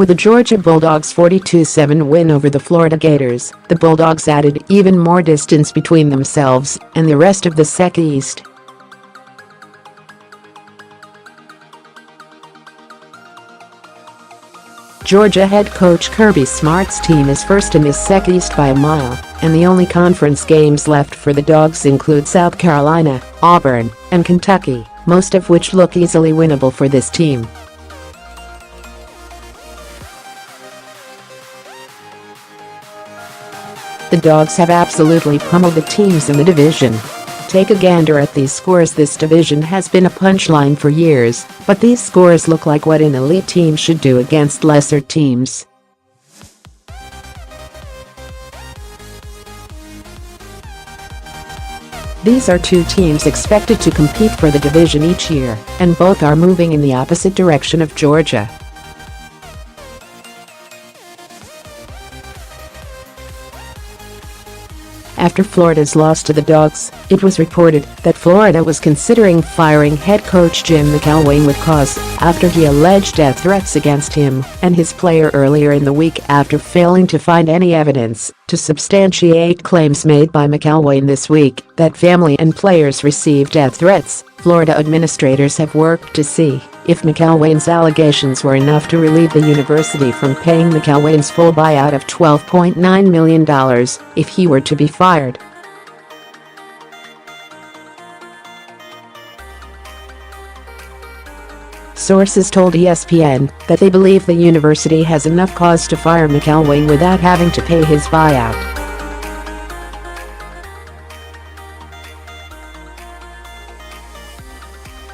With the Georgia Bulldogs' 42-7 win over the Florida Gators, the Bulldogs added even more distance between themselves and the rest of the SEC East. Georgia head coach Kirby Smart's team is first in the SEC East by a mile, and the only conference games left for the Dogs include South Carolina, Auburn, and Kentucky, most of which look easily winnable for this team. The Dogs have absolutely pummeled the teams in the division. Take a gander at these scores. This division has been a punchline for years, but these scores look like what an elite team should do against lesser teams. These are two teams expected to compete for the division each year, and both are moving in the opposite direction of Georgia. After Florida's loss to the Dogs, it was reported that Florida was considering firing head coach Jim McElwain with cause after he alleged death threats against him and his player earlier in the week after failing to find any evidence to substantiate claims made by McElwain this week that family and players received death threats. Florida administrators have worked to see if McElwain's allegations were enough to relieve the university from paying McElwain's full buyout of $12.9 million if he were to be fired. Sources told ESPN that they believe the university has enough cause to fire McElwain without having to pay his buyout.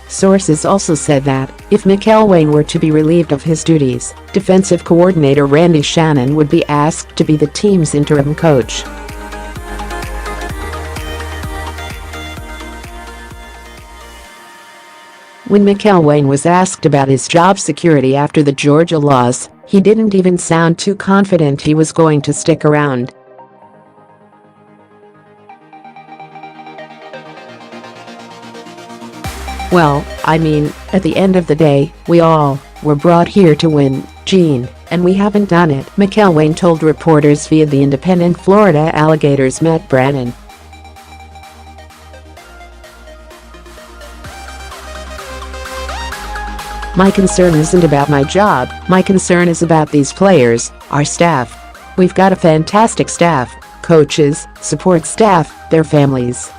Sources also said that, if McElwain were to be relieved of his duties, defensive coordinator Randy Shannon would be asked to be the team's interim coach. When McElwain was asked about his job security after the Georgia loss, he didn't even sound too confident he was going to stick around. "Well, I mean, at the end of the day, we all were brought here to win, Gene, and we haven't done it," McElwain told reporters via the independent Florida Alligator's Matt Brannon. "My concern isn't about my job, my concern is about these players, our staff. We've got a fantastic staff, coaches, support staff, their families.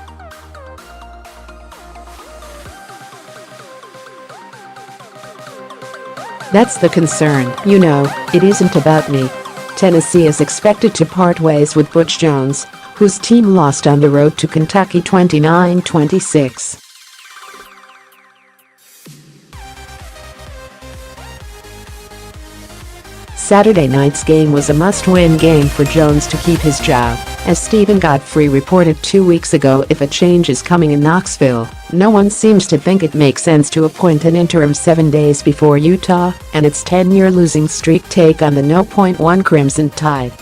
That's the concern, you know, it isn't about me." Tennessee is expected to part ways with Butch Jones, whose team lost on the road to Kentucky 29-26. Saturday night's game was a must-win game for Jones to keep his job, as Steven Godfrey reported 2 weeks ago. If a change is coming in Knoxville, no one seems to think it makes sense to appoint an interim 7 days before Utah and its 10-year losing streak take on the No.1 Crimson Tide.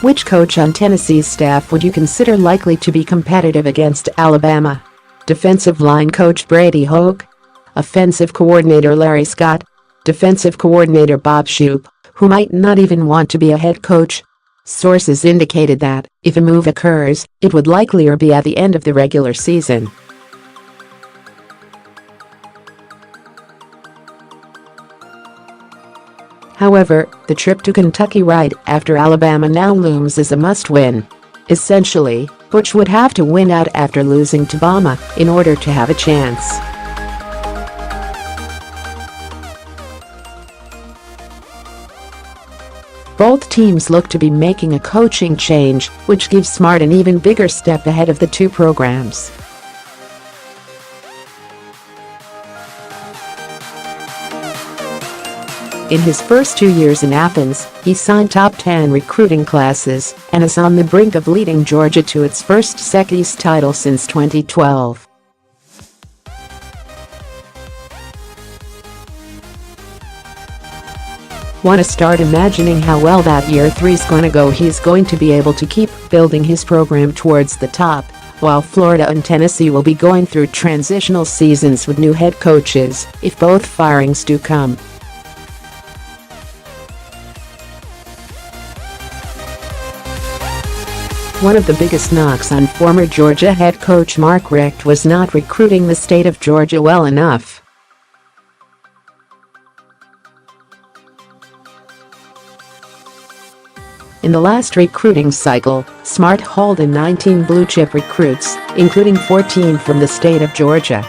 Which coach on Tennessee's staff would you consider likely to be competitive against Alabama? Defensive line coach Brady Hoke? Offensive coordinator Larry Scott? Defensive coordinator Bob Shoop, who might not even want to be a head coach? Sources indicated that, if a move occurs, it would likely be at the end of the regular season. However, the trip to Kentucky right after Alabama now looms as a must-win. Essentially, Butch would have to win out after losing to Bama in order to have a chance. Both teams look to be making a coaching change, which gives Smart an even bigger step ahead of the two programs. In his first 2 years in Athens, he signed top 10 recruiting classes and is on the brink of leading Georgia to its first SEC East title since 2012. Want to start imagining how well that year 3's gonna go? He's going to be able to keep building his program towards the top while Florida and Tennessee will be going through transitional seasons with new head coaches if both firings do come. One of the biggest knocks on former Georgia head coach Mark Richt was not recruiting the state of Georgia well enough. In the last recruiting cycle, Smart hauled in 19 blue-chip recruits, including 14 from the state of Georgia.